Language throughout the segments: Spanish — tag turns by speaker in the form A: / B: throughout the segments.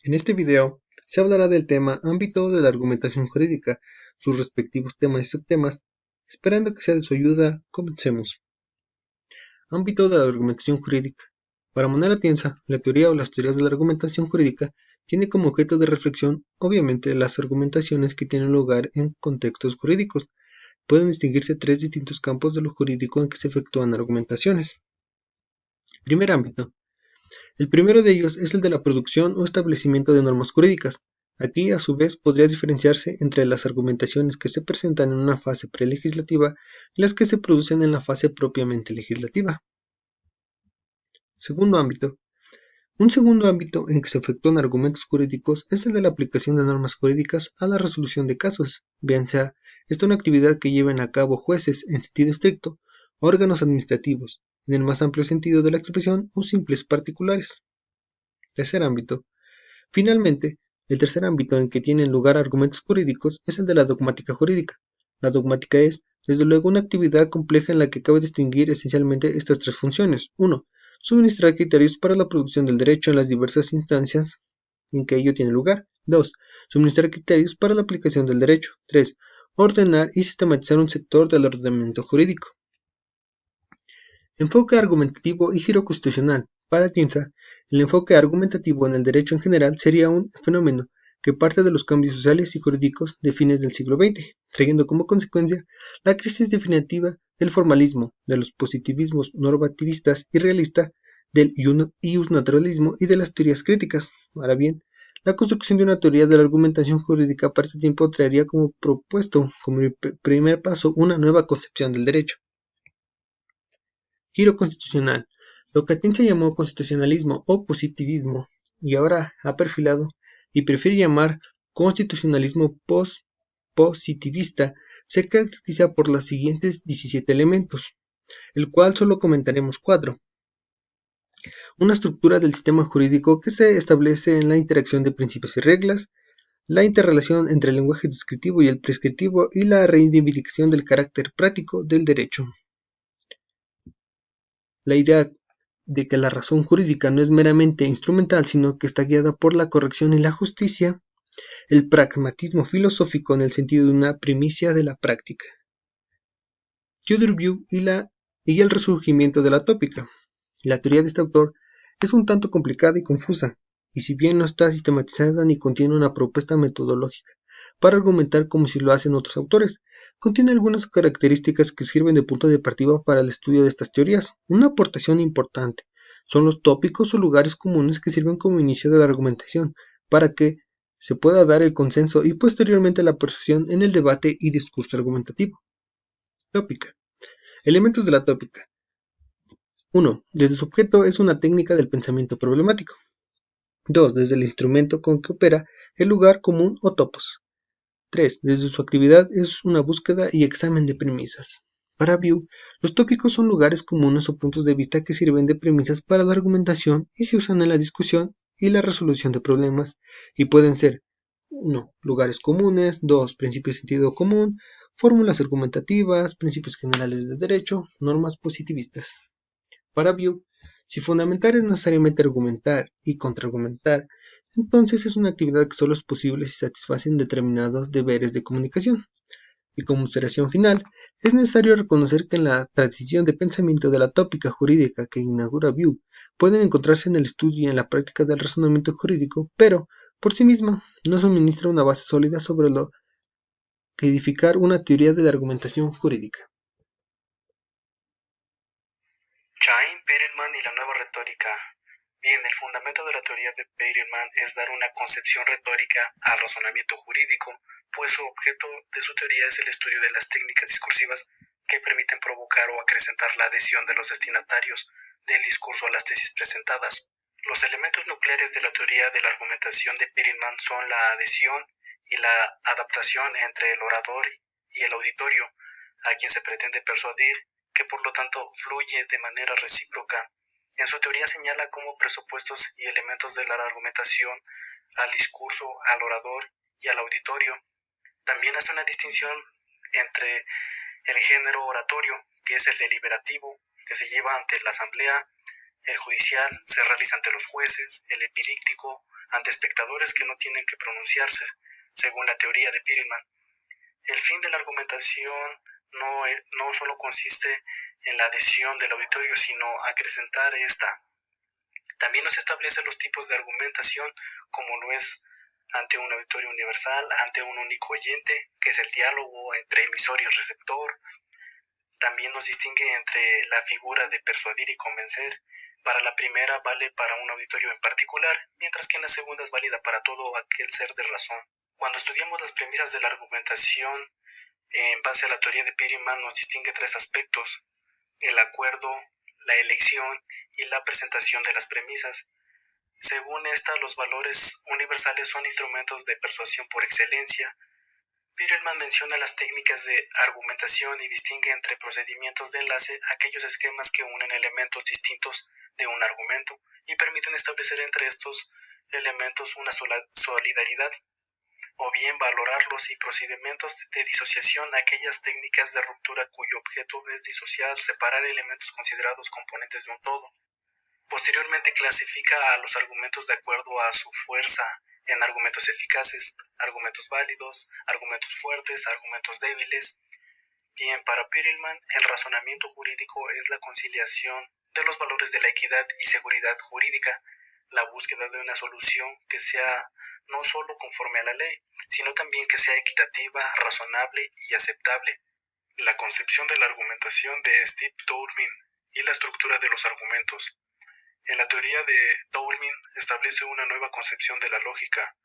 A: En este video se hablará del tema ámbito de la argumentación jurídica, sus respectivos temas y subtemas. Esperando que sea de su ayuda, comencemos. Ámbito de la argumentación jurídica. Para Manuel Atienza, la teoría o las teorías de la argumentación jurídica tiene como objeto de reflexión, obviamente, las argumentaciones que tienen lugar en contextos jurídicos. Pueden distinguirse tres distintos campos de lo jurídico en que se efectúan argumentaciones. Primer ámbito. El primero de ellos es el de la producción o establecimiento de normas jurídicas. Aquí, a su vez, podría diferenciarse entre las argumentaciones que se presentan en una fase prelegislativa y las que se producen en la fase propiamente legislativa. Segundo ámbito. Un segundo ámbito en que se efectúan argumentos jurídicos es el de la aplicación de normas jurídicas a la resolución de casos, bien sea esta una actividad que lleven a cabo jueces en sentido estricto, órganos administrativos, en el más amplio sentido de la expresión, o simples particulares. Tercer ámbito. Finalmente, el tercer ámbito en que tienen lugar argumentos jurídicos es el de la dogmática jurídica. La dogmática es, desde luego, una actividad compleja en la que cabe distinguir esencialmente estas tres funciones. 1. Suministrar criterios para la producción del derecho en las diversas instancias en que ello tiene lugar. 2. Suministrar criterios para la aplicación del derecho. 3. Ordenar y sistematizar un sector del ordenamiento jurídico. Enfoque argumentativo y giro constitucional. Para Atienza, el enfoque argumentativo en el derecho en general sería un fenómeno que parte de los cambios sociales y jurídicos de fines del siglo XX, trayendo como consecuencia la crisis definitiva del formalismo, de los positivismos normativistas y realista, del iusnaturalismo y de las teorías críticas. Ahora bien, la construcción de una teoría de la argumentación jurídica para este tiempo traería como propuesto, como primer paso, una nueva concepción del derecho. Giro constitucional. Lo que Atienza llamó constitucionalismo o positivismo, y ahora ha perfilado y prefiere llamar constitucionalismo positivista, se caracteriza por los siguientes 17 elementos, el cual solo comentaremos 4. Una estructura del sistema jurídico que se establece en la interacción de principios y reglas, la interrelación entre el lenguaje descriptivo y el prescriptivo y la reivindicación del carácter práctico del derecho. La idea de que la razón jurídica no es meramente instrumental, sino que está guiada por la corrección y la justicia, el pragmatismo filosófico en el sentido de una primicia de la práctica. Tudor-View y el resurgimiento de la tópica. La teoría de este autor es un tanto complicada y confusa, y si bien no está sistematizada ni contiene una propuesta metodológica para argumentar como si lo hacen otros autores, contiene algunas características que sirven de punto de partida para el estudio de estas teorías. Una aportación importante son los tópicos o lugares comunes que sirven como inicio de la argumentación para que se pueda dar el consenso y posteriormente la persuasión en el debate y discurso argumentativo. Tópica. Elementos de la tópica. 1. Desde su objeto es una técnica del pensamiento problemático. 2. Desde el instrumento con que opera el lugar común o topos. 3. Desde su actividad es una búsqueda y examen de premisas. Para View, los tópicos son lugares comunes o puntos de vista que sirven de premisas para la argumentación y se usan en la discusión y la resolución de problemas, y pueden ser 1. Lugares comunes, 2. Principios de sentido común, fórmulas argumentativas, principios generales del derecho, normas positivistas. Para View, si fundamentar es necesariamente argumentar y contraargumentar, entonces es una actividad que solo es posible si satisfacen determinados deberes de comunicación. Y como observación final, es necesario reconocer que en la transición de pensamiento de la tópica jurídica que inaugura View pueden encontrarse en el estudio y en la práctica del razonamiento jurídico, pero, por sí misma, no suministra una base sólida sobre lo que edificar una teoría de la argumentación jurídica.
B: Chaim Perelman y la nueva retórica. Bien, el fundamento de la teoría de Perelman es dar una concepción retórica al razonamiento jurídico, pues su objeto de su teoría es el estudio de las técnicas discursivas que permiten provocar o acrecentar la adhesión de los destinatarios del discurso a las tesis presentadas. Los elementos nucleares de la teoría de la argumentación de Perelman son la adhesión y la adaptación entre el orador y el auditorio, a quien se pretende persuadir, que por lo tanto fluye de manera recíproca. En su teoría señala como presupuestos y elementos de la argumentación al discurso, al orador y al auditorio. También hace una distinción entre el género oratorio, que es el deliberativo, que se lleva ante la asamblea, el judicial se realiza ante los jueces, el epilíptico ante espectadores que no tienen que pronunciarse, según la teoría de Perelman. El fin de la argumentación no solo consiste en la adhesión del auditorio, sino acrecentar esta. También nos establece los tipos de argumentación, como lo es ante un auditorio universal, ante un único oyente, que es el diálogo entre emisor y receptor. También nos distingue entre la figura de persuadir y convencer. Para la primera vale para un auditorio en particular, mientras que en la segunda es válida para todo aquel ser de razón. Cuando estudiamos las premisas de la argumentación en base a la teoría de Perelman, nos distingue tres aspectos: el acuerdo, la elección y la presentación de las premisas. Según esta, los valores universales son instrumentos de persuasión por excelencia. Perelman menciona las técnicas de argumentación y distingue entre procedimientos de enlace aquellos esquemas que unen elementos distintos de un argumento y permiten establecer entre estos elementos una solidaridad, o bien valorarlos, y procedimientos de disociación, aquellas técnicas de ruptura cuyo objeto es disociar, separar elementos considerados componentes de un todo. Posteriormente clasifica a los argumentos de acuerdo a su fuerza en argumentos eficaces, argumentos válidos, argumentos fuertes, argumentos débiles. Bien, para Perelman, el razonamiento jurídico es la conciliación de los valores de la equidad y seguridad jurídica, la búsqueda de una solución que sea no solo conforme a la ley, sino también que sea equitativa, razonable y aceptable. La concepción de la argumentación de Steve Toulmin y la estructura de los argumentos. En la teoría de Toulmin establece una nueva concepción de la lógica.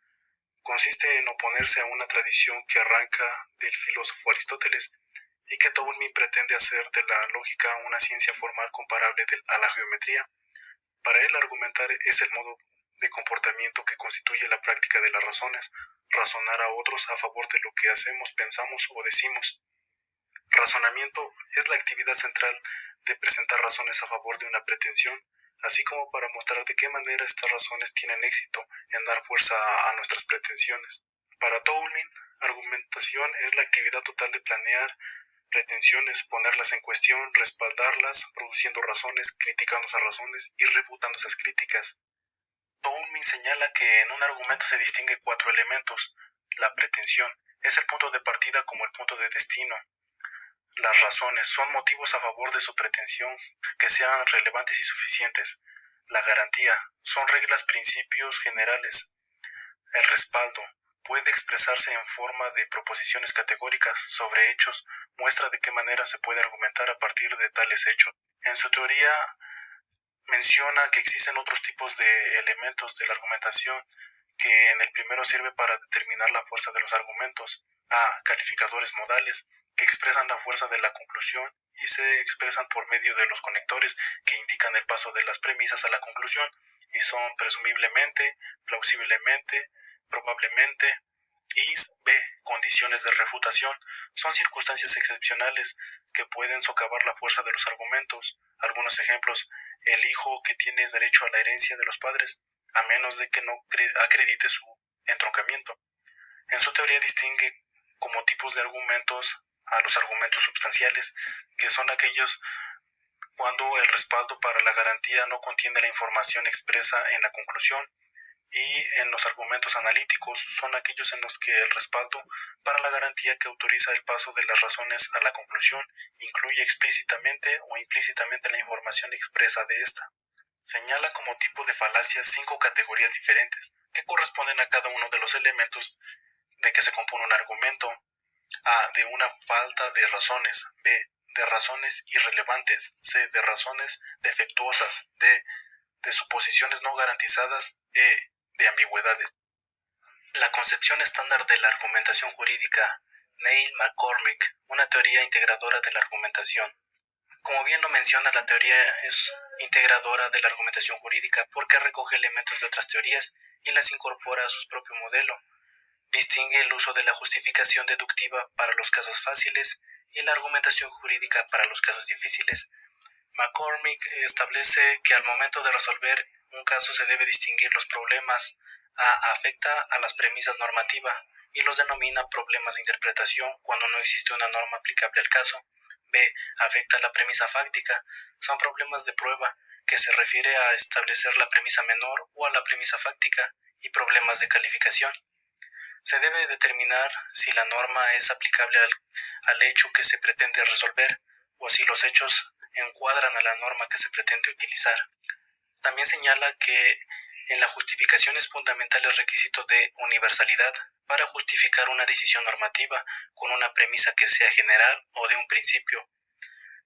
B: Consiste en oponerse a una tradición que arranca del filósofo Aristóteles y que Toulmin pretende hacer de la lógica una ciencia formal comparable a la geometría. Para él, argumentar es el modo de comportamiento que constituye la práctica de las razones, razonar a otros a favor de lo que hacemos, pensamos o decimos. Razonamiento es la actividad central de presentar razones a favor de una pretensión, así como para mostrar de qué manera estas razones tienen éxito en dar fuerza a nuestras pretensiones. Para Toulmin, argumentación es la actividad total de planear pretensiones, ponerlas en cuestión, respaldarlas, produciendo razones, criticando esas razones y refutando esas críticas. Toulmin señala que en un argumento se distinguen 4 elementos. La pretensión es el punto de partida como el punto de destino. Las razones son motivos a favor de su pretensión que sean relevantes y suficientes. La garantía son reglas, principios generales. El respaldo puede expresarse en forma de proposiciones categóricas sobre hechos, muestra de qué manera se puede argumentar a partir de tales hechos. En su teoría menciona que existen otros tipos de elementos de la argumentación, que en el primero sirve para determinar la fuerza de los argumentos. Calificadores modales, que expresan la fuerza de la conclusión y se expresan por medio de los conectores que indican el paso de las premisas a la conclusión, y son presumiblemente, plausiblemente, probablemente. Y condiciones de refutación, son circunstancias excepcionales que pueden socavar la fuerza de los argumentos. Algunos ejemplos: el hijo que tiene derecho a la herencia de los padres, a menos de que no acredite su entroncamiento. En su teoría distingue como tipos de argumentos a los argumentos substanciales, que son aquellos cuando el respaldo para la garantía no contiene la información expresa en la conclusión, y en los argumentos analíticos son aquellos en los que el respaldo para la garantía que autoriza el paso de las razones a la conclusión incluye explícitamente o implícitamente la información expresa de esta. Señala como tipo de falacia 5 categorías diferentes que corresponden a cada uno de los elementos de que se compone un argumento. De una falta de razones. B, de razones irrelevantes. C, de razones defectuosas. D, de suposiciones no garantizadas. E, de ambigüedades. La concepción estándar de la argumentación jurídica. Neil McCormick, una teoría integradora de la argumentación. Como bien lo menciona, la teoría es integradora de la argumentación jurídica porque recoge elementos de otras teorías y las incorpora a su propio modelo. Distingue el uso de la justificación deductiva para los casos fáciles y la argumentación jurídica para los casos difíciles. McCormick establece que al momento de resolver un caso se debe distinguir los problemas. Afecta a las premisas normativas y los denomina problemas de interpretación cuando no existe una norma aplicable al caso. B, afecta a la premisa fáctica. Son problemas de prueba que se refiere a establecer la premisa menor o a la premisa fáctica, y problemas de calificación. Se debe determinar si la norma es aplicable al hecho que se pretende resolver o si los hechos encuadran a la norma que se pretende utilizar. También señala que en la justificación es fundamental el requisito de universalidad para justificar una decisión normativa con una premisa que sea general o de un principio.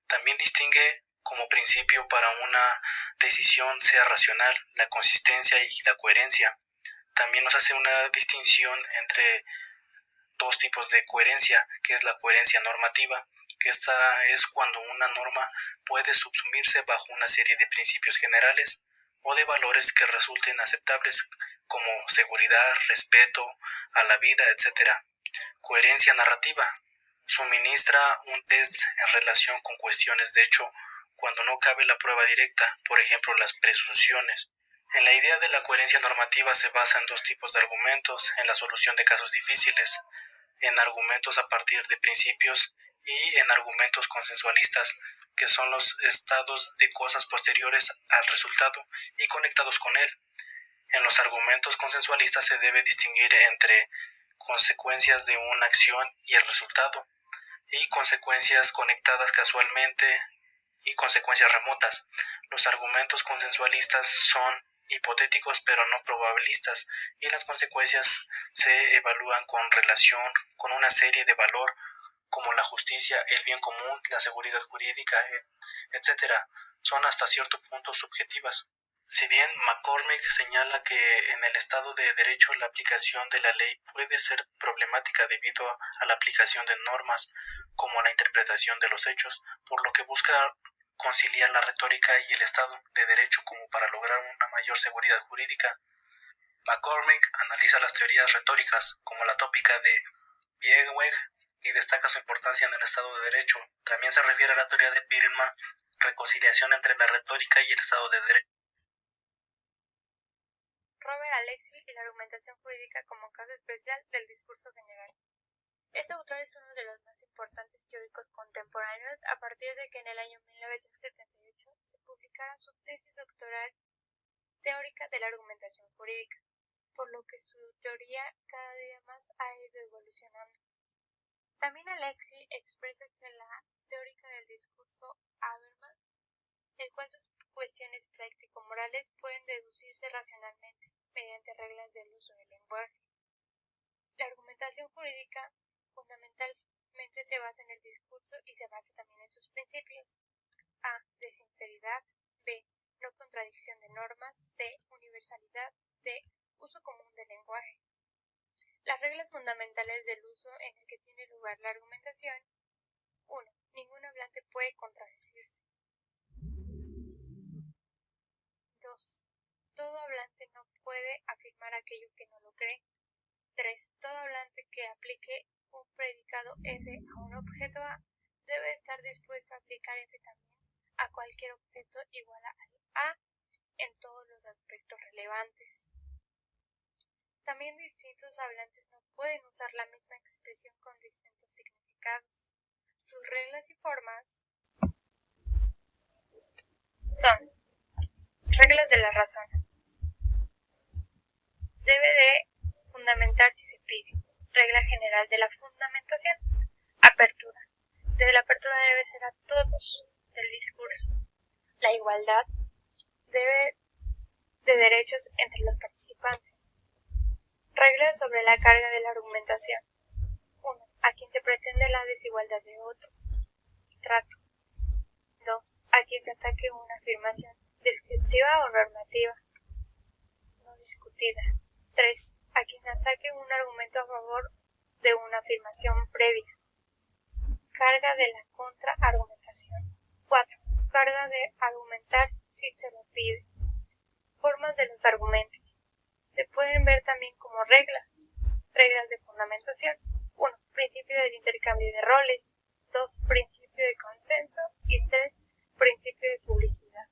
B: También distingue como principio para una decisión sea racional, la consistencia y la coherencia. También nos hace una distinción entre dos tipos de coherencia, que es la coherencia normativa, que esta es cuando una norma puede subsumirse bajo una serie de principios generales o de valores que resulten aceptables, como seguridad, respeto a la vida, etc. Coherencia narrativa suministra un test en relación con cuestiones de hecho cuando no cabe la prueba directa, por ejemplo las presunciones. En la idea de la coherencia normativa se basa en dos tipos de argumentos en la solución de casos difíciles, en argumentos a partir de principios y en argumentos consensualistas, que son los estados de cosas posteriores al resultado y conectados con él. En los argumentos consensualistas se debe distinguir entre consecuencias de una acción y el resultado, y consecuencias conectadas casualmente y consecuencias remotas. Los argumentos consensualistas son hipotéticos pero no probabilistas, y las consecuencias se evalúan con relación con una serie de valor como la justicia, el bien común, la seguridad jurídica, etc. Son hasta cierto punto subjetivas. Si bien McCormick señala que en el Estado de Derecho la aplicación de la ley puede ser problemática debido a la aplicación de normas como la interpretación de los hechos, por lo que busca conciliar la retórica y el Estado de Derecho como para lograr una mayor seguridad jurídica. McCormick analiza las teorías retóricas como la tópica de Biegweg y destaca su importancia en el Estado de Derecho. También se refiere a la teoría de Peirelman, reconciliación entre la retórica y el Estado de Derecho.
C: Robert Alexy y la argumentación jurídica como caso especial del discurso general. Este autor es uno de los más importantes teóricos contemporáneos a partir de que en el año 1978 se publicara su tesis doctoral teórica de la argumentación jurídica, por lo que su teoría cada día más ha ido evolucionando. También Alexy expresa que la teórica del discurso Habermas, el cual sus cuestiones práctico-morales pueden deducirse racionalmente mediante reglas del uso del lenguaje. La argumentación jurídica fundamentalmente se basa en el discurso y se basa también en sus principios: A. De sinceridad, B. No contradicción de normas, C. Universalidad, D. Uso común del lenguaje. Las reglas fundamentales del uso en el que tiene lugar la argumentación: 1. Ningún hablante puede contradecirse. 2. Todo hablante no puede afirmar aquello que no lo cree. 3. Todo hablante que aplique un predicado F a un objeto A debe estar dispuesto a aplicar F también a cualquier objeto igual a A en todos los aspectos relevantes. También distintos hablantes no pueden usar la misma expresión con distintos significados. Sus reglas y formas son: reglas de la razón. Debe de fundamentar si se pide. Regla general de la fundamentación. Apertura. Desde la apertura debe ser a todos del discurso. La igualdad debe de derechos entre los participantes. Reglas sobre la carga de la argumentación. 1. A quien se pretende la desigualdad de otro. Trato. 2. A quien se ataque una afirmación descriptiva o normativa no discutida. 3. A quien ataque un argumento a favor de una afirmación previa. Carga de la contraargumentación. 4. Carga de argumentar si se lo pide. Formas de los argumentos. Se pueden ver también como reglas. Reglas de fundamentación. 1. Principio del intercambio de roles. 2. Principio de consenso. Y 3. Principio de publicidad.